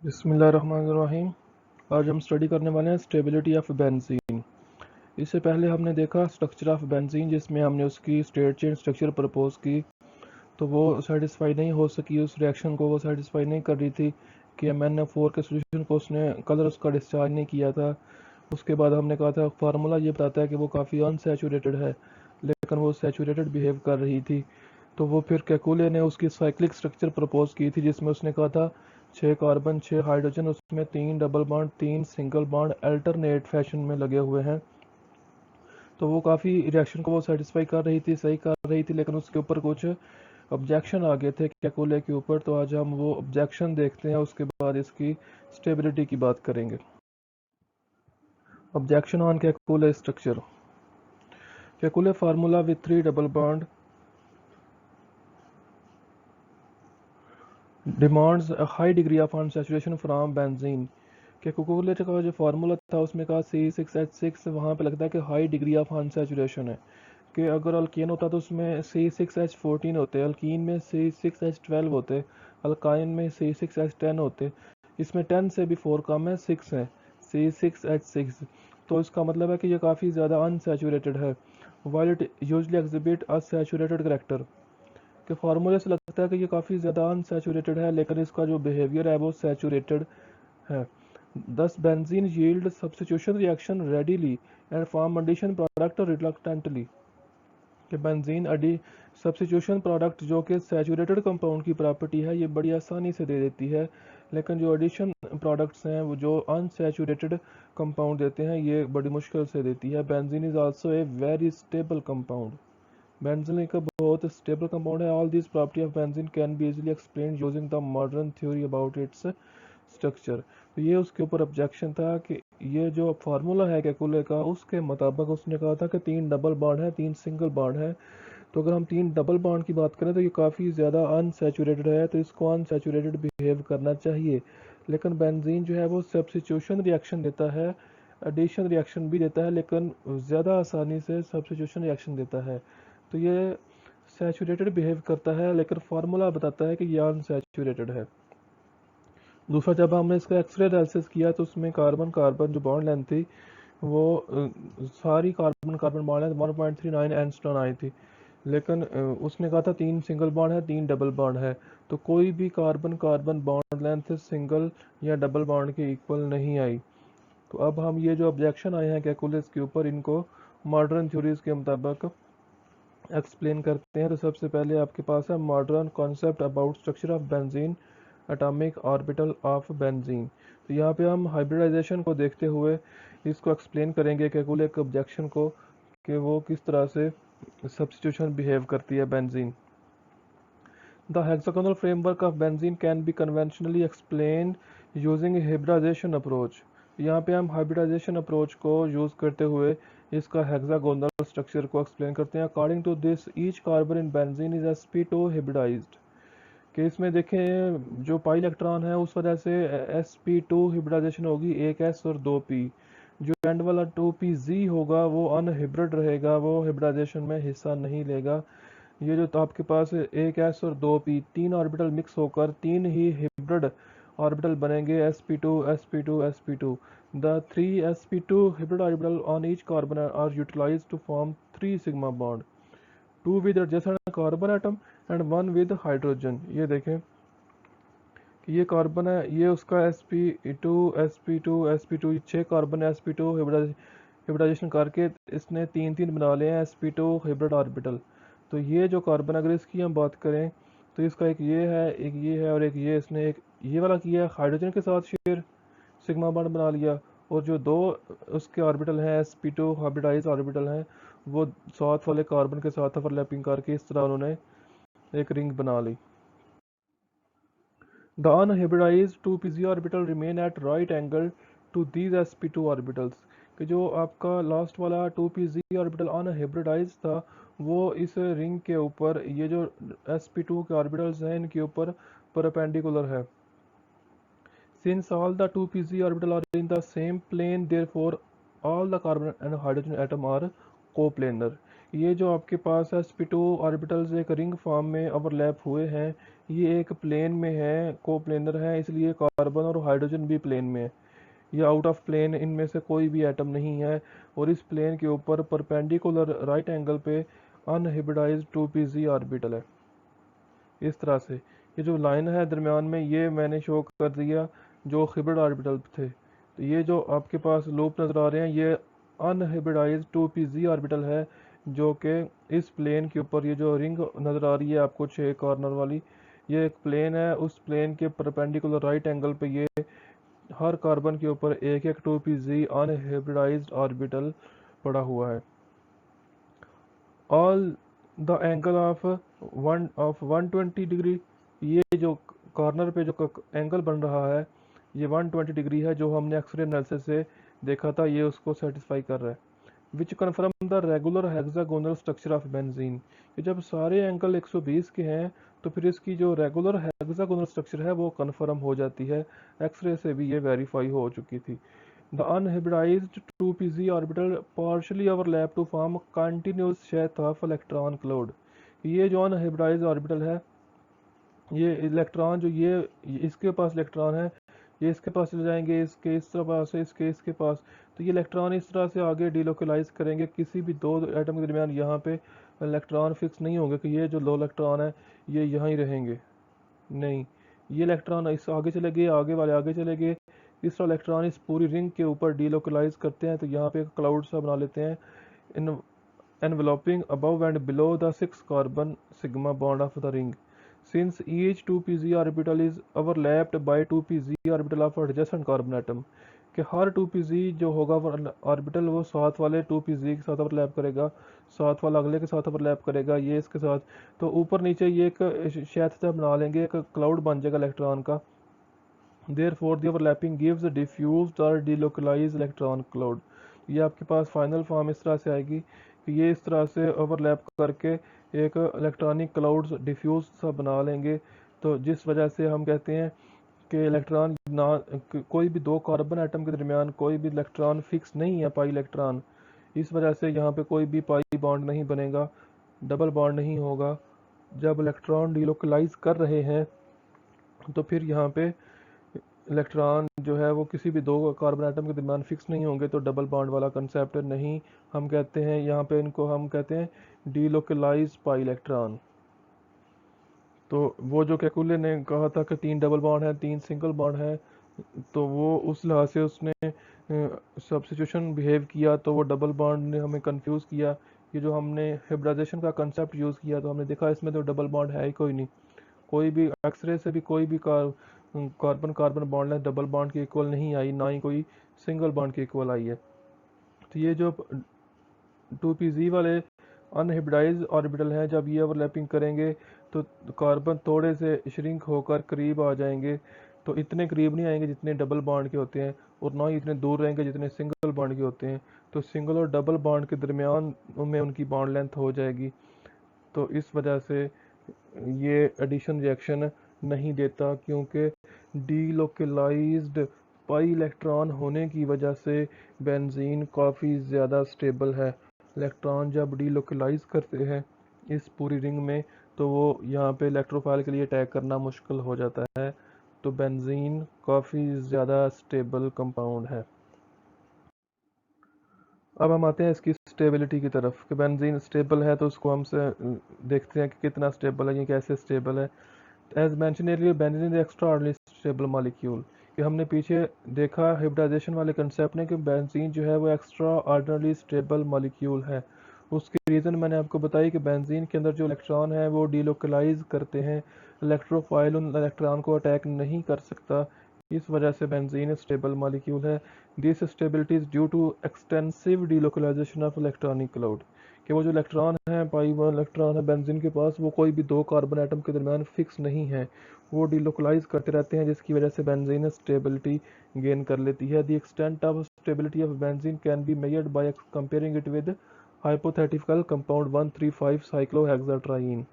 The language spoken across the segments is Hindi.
बिस्मिल्लाहिर्रहमानिर्रहीम। आज हम स्टडी करने वाले हैं स्टेबिलिटी ऑफ बेंजीन। इससे पहले हमने देखा स्ट्रक्चर ऑफ बेंजीन, जिसमें हमने उसकी स्ट्रेट चेन स्ट्रक्चर प्रपोज की, तो वो सेटिस्फाई नहीं हो सकी। उस रिएक्शन को वो सेटिस्फाई नहीं कर रही थी कि MnO4 के सोल्यूशन को उसने कलर उसका डिस्चार्ज नहीं किया था। उसके बाद हमने कहा था फार्मूला ये बताता है कि वो काफ़ी अनसैचुरेटेड है, लेकिन वो सैचुरेटेड बिहेव कर रही थी। तो वो फिर कैकुले ने उसकी साइक्लिक स्ट्रक्चर प्रपोज की थी, जिसमें उसने कहा था 6 कार्बन 6 हाइड्रोजन, उसमें 3 double bond 3 single bond alternate fashion में लगे हुए हैं। तो वो काफ़ी रिएक्शन को वो सेटिस्फाई कर रही थी, सही कर रही थी, लेकिन उसके ऊपर कुछ ऑब्जेक्शन आ गए थे कैकुले के ऊपर। तो आज हम वो ऑब्जेक्शन देखते हैं, उसके बाद इसकी स्टेबिलिटी की बात करेंगे। Objection on Kekulé structure. Kekulé formula with 3 double bond demands a high degree of unsaturation from benzene. Kekulé का जो फार्मूला था उसमें कहा C6H6, वहाँ पे लगता है कि हाई डिग्री ऑफ अनसैचुरेशन है, कि अगर अल्केन होता तो उसमें C6H14 होते, अल्कीन में C6H12 होते, अल्काइन में C6H10 होते। इसमें 10 से भी 4 कम है, 6 है, C6H6। तो इसका मतलब है कि ये काफ़ी ज़्यादा अनसैचुरेटेड है। While it usually exhibit a saturated character, के फार्मूले से लगता है कि ये काफ़ी ज़्यादा अनसैचुरेटेड है, लेकिन इसका जो बिहेवियर है वो सैचुरेटेड है। Thus benzene yield substitution reaction readily and form addition product reluctantly, कि बेंजीन अडी सब्स्टिट्यूशन प्रोडक्ट जो कि सैचुरेटेड कंपाउंड की प्रॉपर्टी है, ये बड़ी आसानी से दे देती है, लेकिन जो एडिशन प्रोडक्ट्स हैं वो जो अनसैचुरेटेड कंपाउंड देते हैं ये बड़ी मुश्किल से देती है। Benzene is also a very stable compound. Benzene एक बहुत स्टेबल कंपाउंड है। All this property of benzene can be easily explained using the modern theory about its structure. तो ये उसके ऊपर ऑब्जेक्शन था कि ये जो फार्मूला है कैकुले का, उसके मुताबिक उसने कहा था कि 3 डबल बॉन्ड है, 3 सिंगल बॉन्ड है। तो अगर हम 3 डबल बॉन्ड की बात करें तो ये काफ़ी ज़्यादा अनसैचुरेटेड है, तो इसको अनसैचुरेटेड बिहेव करना चाहिए। लेकिन बेंजीन जो है वो सब्स्टिट्यूशन रिएक्शन देता है, एडिशन रिएक्शन भी देता है, लेकिन ज़्यादा आसानी से सब्स्टिट्यूशन रिएक्शन देता है। तो ये सैचुरेटेड बिहेव करता है, लेकिन फार्मूला बताता है कि ये अनसैचुरेटेड है। दूसरा, जब हमने इसका एक्सरे एनालिसिस किया तो उसमें कार्बन कार्बन जो बॉन्ड लेंथ थी वो सारी carbon carbon bond length 1.39 angstrom आई थी, लेकिन उसने कहा था 3 सिंगल बॉन्ड है, 3 डबल बॉन्ड है। तो कोई भी carbon carbon bond length single या डबल बॉन्ड के इक्वल नहीं आई। तो अब हम ये जो ऑब्जेक्शन आए हैं कैकुलस के ऊपर, इनको मॉडर्न थ्योरीज के मुताबिक एक्सप्लेन करते हैं। तो सबसे पहले आपके पास है modern concept about structure of benzene, atomic orbital of benzene. तो यहाँ पे हम हाइब्रिडाइजेशन को देखते हुए इसको एक्सप्लेन करेंगे कैकुले के ऑब्जेक्शन को, कि वो किस तरह से सब्स्टिट्यूशन बिहेव करती है benzene. The hexagonal framework of benzene can be conventionally explain using hybridization approach. यहाँ पे हम हाइब्रिडाइजेशन अप्रोच को यूज़ करते हुए इसका हेक्सागोनल स्ट्रक्चर को एक्सप्लेन करते हैं। According to this each carbon in benzene is sp2 hybridized, कि इसमें देखें जो पाई इलेक्ट्रॉन है उस वजह से sp2 हाइब्रिडाइजेशन होगी, एक s और 2p। जो एंड वाला 2pz होगा वो अनहिब्रिड रहेगा, वो हाइब्रिडाइजेशन में हिस्सा नहीं लेगा। ये जो तो आपके पास एक s और 2p, तीन ऑर्बिटल मिक्स होकर तीन ही हिब्रिड ऑर्बिटल बनेंगे, sp2 sp2 sp2। The 3 sp2 hybrid orbital on each carbon are utilized to form 3 sigma bond, 2 with adjacent carbon atom and 1 with hydrogen। ये देखें कि ये कार्बन है, ये उसका sp2 sp2 sp2, 6 कार्बन है, sp2 हाइब्रिडाइजेशन करके इसने तीन तीन बना लिए हैं sp2 हाइब्रिड ऑर्बिटल। तो ये जो कार्बन, अगर इसकी हम बात करें तो इसका एक ये है, एक ये है, और एक ये इसने एक ये वाला किया, हाइड्रोजन के साथ शेयर सिग्मा बॉन्ड बना लिया। और जो दो उसके ऑर्बिटल हैं sp2 हाइब्रिडाइज ऑर्बिटल हैं, वो साथ वाले कार्बन के साथ ओवरलैपिंग करके इस तरह उन्होंने एक रिंग बना ली। The unhybridized 2pz orbital remain at right angle to these sp2 orbitals, कि जो आपका लास्ट वाला 2pz ऑर्बिटल अनहाइब्रिडाइज था वो इस रिंग के ऊपर, ये जो sp2 के ऑर्बिटल्स हैं इनके ऊपर परपेंडिकुलर है। Since all the 2pz orbital are in the same plane, therefore all the carbon and hydrogen atom are coplanar, ये जो आपके पास है sp2 ऑर्बिटल्स एक रिंग फॉर्म में ओवरलैप हुए हैं, ये एक प्लेन में है, कोप्लेनर है, इसलिए कार्बन और हाइड्रोजन भी प्लेन में है। ये आउट ऑफ प्लेन, इनमें से कोई भी एटम नहीं है। और इस प्लेन के ऊपर परपेंडिकुलर राइट एंगल पे अनहिब्रिडाइज्ड 2p ऑर्बिटल है। इस तरह से ये जो लाइन है दरमियान में, ये मैंने शो कर दिया जो हिब्रिड ऑर्बिटल थे। तो ये जो आपके पास लूप नज़र आ रहे हैं, ये अनहिब्रिडाइज्ड 2p ऑर्बिटल है, जो कि इस प्लेन के ऊपर, ये जो रिंग नज़र आ रही है आपको 6 कॉर्नर वाली, ये एक प्लेन है। उस प्लेन के परपेंडिकुलर राइट एंगल पे ये हर कार्बन के ऊपर एक एक 2p अनहिब्रिडाइज्ड ऑर्बिटल पड़ा हुआ है। All the angle of 120 degree, ये जो कॉर्नर पे जो एंगल बन रहा है, ये 120 डिग्री है, जो हमने एक्सरे एनालिसिस से देखा था, ये उसको सेटिस्फाई कर रहा है। Which confirm the regular hexagonal structure of benzene, कि जब सारे एंगल 120 के हैं तो फिर इसकी जो रेगुलर हेक्सागोनल स्ट्रक्चर है वो कन्फर्म हो जाती है। एक्सरे से भी ये वेरीफाई हो चुकी थी। The unhybridized 2p orbital partially overlap to form continuous sheath of electron cloud। ये जो अनहाइब्रिडाइज्ड ऑर्बिटल है, ये इलेक्ट्रॉन जो ये इसके पास इलेक्ट्रॉन है, ये इसके पास चले जाएंगे, इसके इस तरह पास है, इसके इसके पास, तो ये इलेक्ट्रॉन इस तरह से आगे डिलोकलाइज करेंगे। किसी भी दो एटम के दरमियान यहाँ पे इलेक्ट्रॉन फिक्स नहीं होंगे कि ये जो दो इलेक्ट्रॉन है ये यहाँ ही रहेंगे, नहीं, ये इलेक्ट्रॉन इस आगे चले गए, आगे वाले आगे चले गए, तीसरा इलेक्ट्रॉन इस पूरी रिंग के ऊपर डिलोकलाइज करते हैं, तो यहाँ पे एक क्लाउड सा बना लेते हैं, इन enveloping above and below the 6 carbon sigma bond of the ring. Since each 2p orbital is overlapped by 2p orbital of adjacent carbon atom, कि हर 2p जो होगा वो ऑर्बिटल वो साथ वाले 2p के साथ ओवरलैप करेगा, साथ वाला अगले के साथ ओवरलैप करेगा, ये इसके साथ, तो ऊपर नीचे ये एक क्षैतिज बना लेंगे, एक क्लाउड बन जाएगा इलेक्ट्रॉन का। Therefore the overlapping gives a diffused or delocalized electron cloud। ये आपके पास फाइनल फॉर्म इस तरह से आएगी कि ये इस तरह से ओवरलैप करके एक इलेक्ट्रॉनिक क्लाउड्स डिफ्यूज सा बना लेंगे। तो जिस वजह से हम कहते हैं कि इलेक्ट्रॉन ना, कोई भी दो कार्बन एटम के दरमियान कोई भी इलेक्ट्रॉन फिक्स नहीं है, पाई इलेक्ट्रॉन, इस वजह से यहाँ पे कोई भी पाई बॉन्ड नहीं बनेगा, डबल बॉन्ड नहीं होगा। जब इलेक्ट्रॉन डिलोकलाइज कर रहे हैं तो फिर यहाँ पे इलेक्ट्रॉन जो है वो किसी भी दो कार्बन एटम के दरमियान फिक्स नहीं होंगे, तो डबल बॉन्ड वाला कंसेप्ट नहीं, हम कहते हैं यहाँ पे इनको हम कहते हैं डीलोकलाइज पाई इलेक्ट्रॉन। तो वो जो कैकुले ने कहा था कि 3 डबल बॉन्ड है 3 सिंगल बॉन्ड है, तो वो उस लिहाज से उसने सब्स्टिट्यूशन बिहेव किया, तो वो डबल बॉन्ड ने हमें कंफ्यूज किया। ये जो हमने हिब्रिडाइजेशन का कंसेप्ट यूज़ किया तो हमने देखा इसमें तो डबल बॉन्ड है ही कोई नहीं, कोई भी एक्सरे से भी कोई भी carbon carbon bond length double bond के इक्वल नहीं आई, ना ही कोई सिंगल बॉन्ड के इक्वल आई है। तो ये जो 2p वाले अनहिब्रिडाइज्ड ऑर्बिटल हैं, जब ये ओवरलैपिंग करेंगे तो कार्बन थोड़े से श्रिंक होकर करीब आ जाएंगे, तो इतने करीब नहीं आएंगे जितने डबल बॉन्ड के होते हैं, और ना ही इतने दूर रहेंगे जितने सिंगल बॉन्ड के होते हैं। तो सिंगल और डबल बॉन्ड के दरमियान में उनकी बॉन्ड लेंथ हो जाएगी। तो इस वजह से ये एडिशन रिएक्शन नहीं देता, क्योंकि डीलोकलाइज्ड पाई इलेक्ट्रॉन होने की वजह से बेंजीन काफ़ी ज़्यादा स्टेबल है। इलेक्ट्रॉन जब डीलोकलाइज करते हैं इस पूरी रिंग में, तो वो यहाँ पे इलेक्ट्रोफाइल के लिए टैग करना मुश्किल हो जाता है। तो बेंजीन काफ़ी ज़्यादा स्टेबल कंपाउंड है। अब हम आते हैं इसकी स्टेबिलिटी की तरफ, कि बेंजीन स्टेबल है तो उसको हम से देखते हैं कि कितना स्टेबल है, ये कैसे स्टेबल है। As mention earlier, benzene is extraordinary stable molecule, कि हमने पीछे देखा हिब्रिडाइजेशन वाले कंसेप्ट ने कि बेंजीन जो है वो एक्स्ट्रा ऑर्डिनरी स्टेबल मॉलिक्यूल है। उसकी रीज़न मैंने आपको बताई कि बेंजीन के अंदर जो इलेक्ट्रॉन है वो डिलोकलाइज करते हैं, इलेक्ट्रोफाइल उन इलेक्ट्रॉन को अटैक नहीं कर सकता, इस वजह से बेंजीन स्टेबल मॉलिक्यूल है। This stability is due to extensive delocalization of electronic cloud, कि वो जो इलेक्ट्रॉन है, पाई वन इलेक्ट्रॉन है बेंजीन के पास, वो कोई भी दो कार्बन एटम के दरमियान फिक्स नहीं है, वो डिलोकलाइज करते रहते हैं, जिसकी वजह से बेंजीन स्टेबिलिटी गेन कर लेती है। The extent of stability of benzene can be measured by comparing it with hypothetical compound 135 साइक्लोहेक्साट्राइन।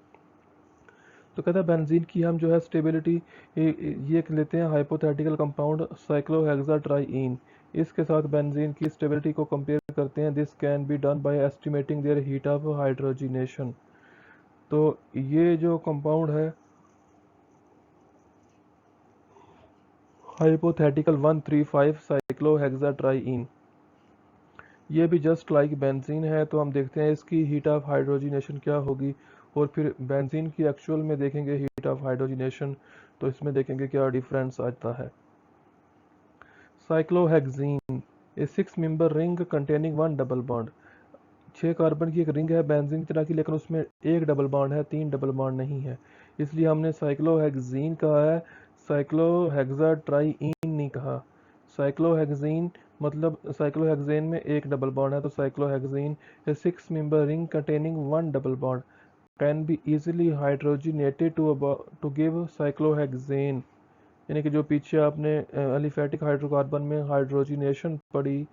तो कहता है बेंजीन की हम जो है स्टेबिलिटी ये लेते हैं हाइपोथेटिकल कंपाउंड साइक्लोहेक्साट्राइन, इसके साथ बेंजीन की स्टेबिलिटी को कंपेयर करते हैं। This can be done by estimating their heat of hydrogenation. तो ये जो कंपाउंड है हाइपोथेटिकल 135 साइक्लोहेक्साट्राईन, ये भी जस्ट लाइक बेंजीन है। तो हम देखते हैं इसकी हीट ऑफ हाइड्रोजिनेशन क्या होगी, और फिर बेंजीन की एक्चुअल में देखेंगे हीट ऑफ हाइड्रोजिनेशन, तो इसमें देखेंगे क्या डिफरेंस आता है। Cyclohexene, a 6 member ring containing 1 double bond. 6 carbon की एक रिंग है बेंजीन की तरह की, लेकिन उसमें एक डबल बॉन्ड है, 3 डबल बॉन्ड नहीं है, इसलिए हमने साइक्लोहेक्सीन कहा है, साइक्लोहेक्साट्राईन नहीं कहा। साइक्लोहेक्सीन मतलब साइक्लोहेक्सेन में एक डबल बॉन्ड है, तो cyclohexene a 6 member ring containing 1 double bond can be easily hydrogenated to give cyclohexane. यानी कि जो पीछे आपने एलिफेटिक हाइड्रोकार्बन में हाइड्रोजिनेशन पढ़ी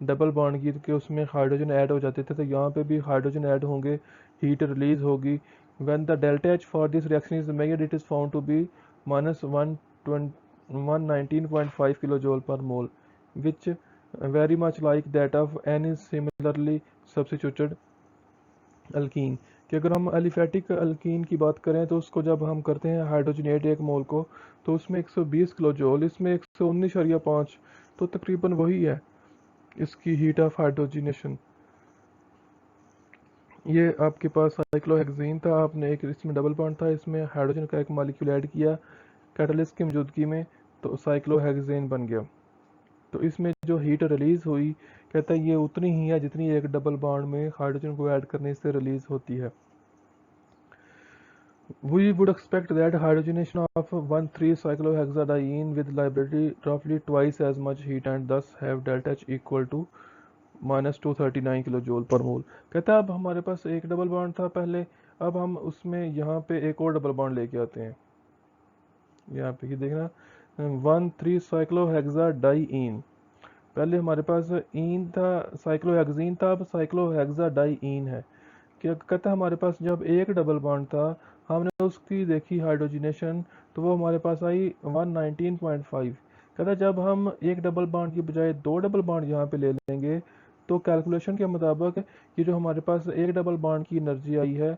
डबल बॉन्ड की कि उसमें हाइड्रोजन ऐड हो जाते थे, तो यहाँ पे भी हाइड्रोजन ऐड होंगे, हीट रिलीज होगी। When the delta H for this reaction is measured it is found to be -119.5 kilo joule per mole, which very much like that of any similarly substituted alkene. कि अगर हम एलिफेटिक अल्कीन की बात करें तो उसको जब हम करते हैं हाइड्रोजनेट एक मोल को, तो उसमें 120 किलो जूल, इसमें 119.5, तो तकरीबन वही है इसकी हीट ऑफ हाइड्रोजिनेशन। ये आपके पास साइक्लोहेक्सीन था, आपने एक इसमें डबल बॉन्ड था, इसमें हाइड्रोजन का एक मॉलिक्यूल ऐड किया कैटलिस्ट की मौजूदगी में, तो साइक्लोहेक्सीन बन गया। तो इसमें जो हीट रिलीज हुई, कहता है ये उतनी ही है जितनी एक डबल बॉन्ड में हाइड्रोजन को ऐड करने से रिलीज होती है। We would expect that hydrogenation of 1,3-cyclohexadiene with liability roughly twice as much heat and thus have delta H equal to -239 kilo joule per mole. कहता है अब हमारे पास एक डबल बॉन्ड था पहले, अब हम उसमें यहाँ पे एक और डबल बॉन्ड लेके आते हैं। यहाँ पे ये देखना 1,3-साइक्लोहेक्साडाईन, पहले हमारे पास ईन था, साइक्लोहेक्सीन था, अब साइक्लोहेक्साडाईन है। क्या कहता है हमारे पास जब एक डबल बॉन्ड था, हमने उसकी देखी हाइड्रोजिनेशन, तो वो हमारे पास आई 119.5। कहता है जब हम एक डबल बॉन्ड की बजाय दो डबल बॉन्ड यहाँ पे ले लेंगे, तो कैलकुलेशन के मुताबिक ये जो हमारे पास एक डबल बॉन्ड की एनर्जी आई है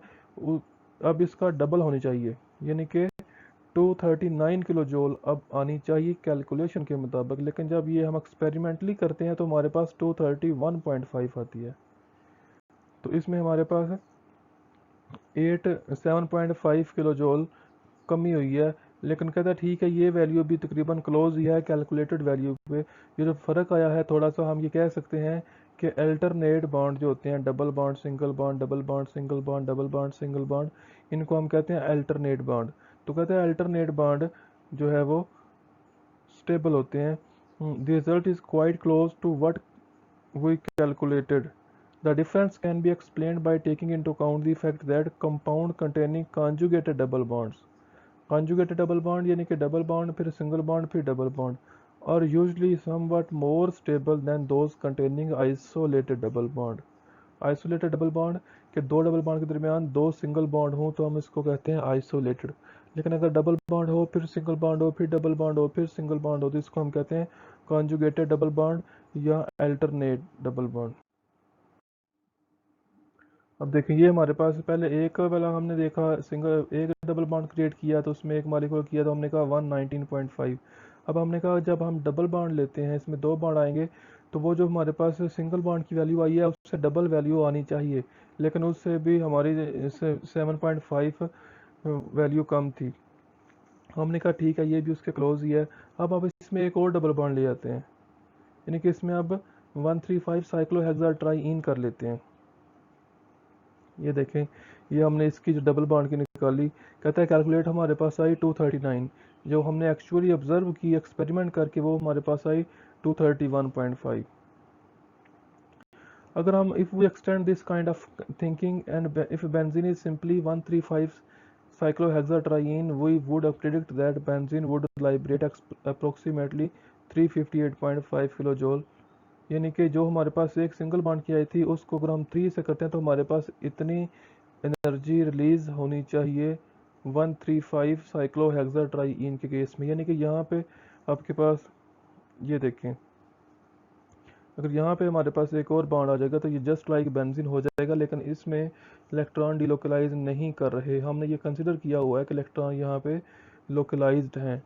अब इसका डबल होनी चाहिए, यानी कि 239 किलो जूल अब आनी चाहिए कैलकुलेशन के मुताबिक। लेकिन जब ये हम एक्सपेरिमेंटली करते हैं तो हमारे पास 231.5 आती है। तो इसमें हमारे पास 7.5 किलो जूल कमी हुई है, लेकिन कहता है ठीक है ये वैल्यू भी तकरीबन क्लोज ही है कैलकुलेटेड वैल्यू पे। ये जो फ़र्क आया है थोड़ा सा, हम ये कह सकते हैं कि अल्टरनेट बॉन्ड जो होते हैं, double bond single bond double bond single bond double bond single bond, इनको हम कहते हैं अल्टरनेट बॉन्ड। तो कहते हैं अल्टरनेट बॉन्ड जो है वो स्टेबल होते हैं। The result is quite close to what we calculated. The difference can be explained by taking into account the fact that compound containing conjugated double bonds, conjugated double bond यानी कि डबल बॉन्ड फिर सिंगल बॉन्ड फिर डबल बॉन्ड, और usually somewhat more stable than those containing isolated double bond। Isolated double bond के दो डबल बॉन्ड के दरमियान दो सिंगल बॉन्ड हो तो हम इसको कहते हैं आइसोलेटेड, लेकिन अगर डबल बॉन्ड हो फिर सिंगल बॉन्ड हो फिर डबल बॉन्ड हो फिर सिंगल बॉन्ड हो तो इसको हम कहते हैं कॉन्जुगेटेड डबल बॉन्ड या अल्टरनेट डबल बॉन्ड। अब देखें ये हमारे पास पहले एक वाला हमने देखा सिंगल एक डबल बॉन्ड क्रिएट किया तो उसमें एक मॉलिक्यूल किया तो हमने कहा 119.5। अब हमने कहा जब हम डबल बॉन्ड लेते हैं इसमें दो बॉन्ड आएंगे तो वो जो हमारे पास सिंगल बॉन्ड की वैल्यू आई है उससे डबल वैल्यू आनी चाहिए, लेकिन उससे भी हमारी 7.5 वैल्यू कम थी। हमने कहा ठीक है ये भी उसके क्लोज ही है। अब इसमें एक और डबल बॉन्ड ले आते हैं, यानी कि इसमें अब 135 साइक्लोहेक्साट्राईन कर लेते हैं। ये देखें ये हमने इसकी जो डबल बॉन्ड की निकाली, कहता है कैलकुलेट हमारे पास आई 239, जो हमने एक्चुअली ऑब्जर्व की एक्सपेरिमेंट करके वो हमारे पास आई 231.5। अगर हम if we extend this kind of thinking and if benzene is simply 135 cyclohexatriene we would predict that benzene would liberate approximately 358.5 kilo joule, यानी कि जो हमारे पास एक सिंगल बॉन्ड की आई थी उसको अगर हम 3 से करते हैं तो हमारे पास इतनी एनर्जी रिलीज होनी चाहिए 135 साइक्लोहेक्साट्राईन के केस में। यानी कि यहाँ पे आपके पास ये देखें अगर यहाँ पे हमारे पास एक और बॉन्ड आ जाएगा तो ये जस्ट लाइक बेंजीन हो जाएगा, लेकिन इसमें इलेक्ट्रॉन डिलोकलाइज नहीं कर रहे। हमने ये कंसिडर किया हुआ है कि इलेक्ट्रॉन यहाँ पे लोकलाइज्ड हैं,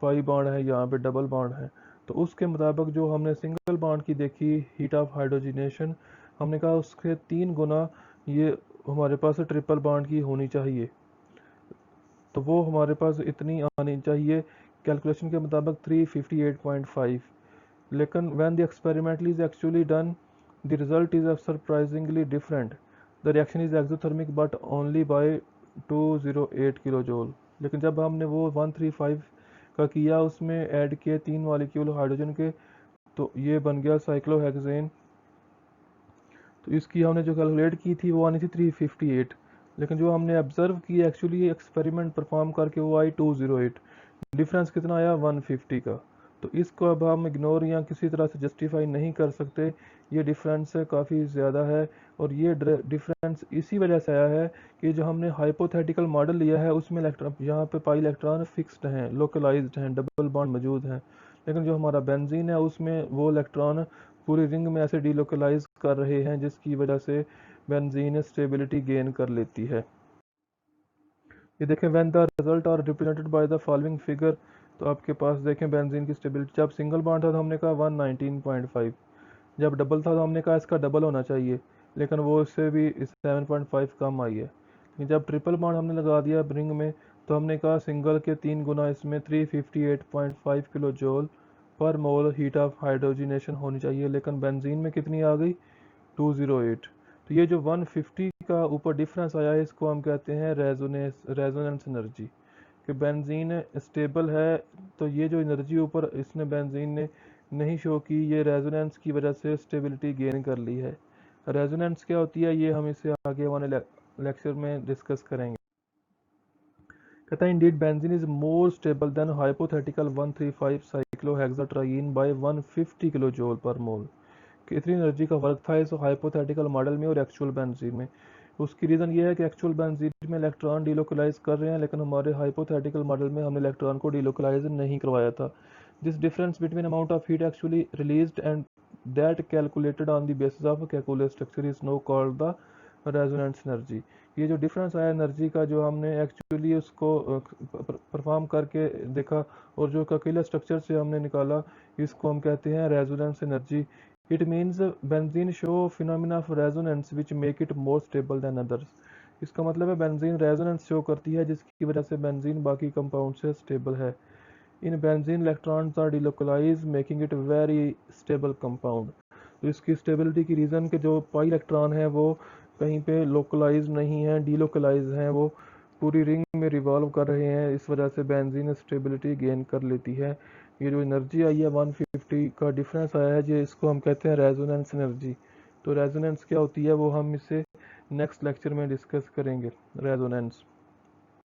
पाई बॉन्ड है, यहाँ पे डबल बॉन्ड है। तो उसके मुताबिक जो हमने सिंगल बॉन्ड की देखी हीट ऑफ हाइड्रोजनेशन, हमने कहा उसके 3 गुना ये हमारे पास ट्रिपल बॉन्ड की होनी चाहिए। तो वो हमारे पास इतनी आनी चाहिए कैलकुलेशन के मुताबिक 358.5। लेकिन when the experimental is actually done, the result is surprisingly different. The reaction is exothermic but only by 208 किलोजोल। लेकिन जब हमने वो 135 का किया, उसमें ऐड किए 3 मॉलिक्यूल हाइड्रोजन के, तो ये बन गया साइक्लोहेक्सेन। तो इसकी हमने जो कैलकुलेट की थी वो आनी थी 358, लेकिन जो हमने ऑब्जर्व की एक्चुअली एक्सपेरिमेंट परफॉर्म करके वो आई 208। डिफरेंस कितना आया 150 का। तो इसको अब हम इग्नोर या किसी तरह से जस्टिफाई नहीं कर सकते, ये डिफरेंस काफ़ी ज़्यादा है। और ये डिफरेंस इसी वजह से आया है कि जो हमने हाइपोथेटिकल मॉडल लिया है उसमें इलेक्ट्रॉन, यहाँ पे पाई इलेक्ट्रॉन फिक्स्ड हैं, लोकलाइज्ड हैं, डबल बॉन्ड मौजूद हैं। लेकिन जो हमारा बेंजीन है उसमें वो इलेक्ट्रॉन पूरी रिंग में ऐसे डिलोकलाइज कर रहे हैं जिसकी वजह से बेंजीन स्टेबिलिटी गेन कर लेती है। ये देखें when the result are represented by the following figure. तो आपके पास देखें बेंजीन की स्टेबिलिटी, जब सिंगल बॉन्ड था तो हमने कहा 119.5, जब डबल था तो हमने कहा इसका डबल होना चाहिए, लेकिन वो इससे भी 7.5 कम आई है। लेकिन जब ट्रिपल बॉन्ड हमने लगा दिया रिंग में तो हमने कहा सिंगल के 3 गुना इसमें 358.5 kilo joule per mole heat of hydrogenation होनी चाहिए, लेकिन बेंजीन में कितनी आ गई 208। तो ये जो 150 का ऊपर डिफरेंस आया है इसको हम कहते हैं रेजोनेंस एनर्जी, कि बेंजीन स्टेबल है। तो ये जो एनर्जी ऊपर इसने बेंजीन ने नहीं शो की, ये रेजोनेंस की वजह से स्टेबिलिटी गेन कर ली है। रेजोनेंस क्या होती है ये हम इसे आगे वाले लेक्चर में डिस्कस करेंगे। कहता है indeed benzene is more stable than hypothetical 135 cyclohexatriene by 150 kilo joule per mole. कि इतनी एनर्जी का फर्क था इस हाइपोथेटिकल मॉडल में और एक्चुअल बेंजीन में। उसकी रीज़न ये है कि एक्चुअल बेंजीन में इलेक्ट्रॉन डिलोकलाइज कर रहे हैं, लेकिन हमारे हाइपोथेटिकल मॉडल में हमने इलेक्ट्रॉन को डिलोकलाइज नहीं करवाया था। This difference between amount of heat actually released and that calculated on the basis of calculus structure is no called the resonance energy. ये जो डिफरेंस आया एनर्जी का, जो हमने एक्चुअली उसको परफॉर्म करके देखा और जो कैलकुलस स्ट्रक्चर से हमने निकाला, इसको हम कहते हैं resonance energy. It means benzene show phenomena of resonance which make it more stable than others. इसका मतलब है बेंजीन रेजोनेंस शो करती है जिसकी वजह से बेंजीन बाकी कंपाउंड से स्टेबल है। In benzene electrons are delocalise making it very stable compound. तो इसकी स्टेबिलिटी की रीज़न के जो पाई इलेक्ट्रॉन है वो कहीं पे लोकलाइज नहीं है, डिलोकलाइज हैं, वो पूरी रिंग में रिवॉल्व कर रहे हैं, इस वजह से बेंजीन स्टेबिलिटी गेन कर लेती है। ये जो एनर्जी आई है 150 का डिफरेंस आया है, जो इसको हम कहते हैं रेजोनेंस एनर्जी। तो रेजोनेंस क्या होती है वो हम इसे नेक्स्ट लेक्चर में डिस्कस करेंगे, रेजोनेंस।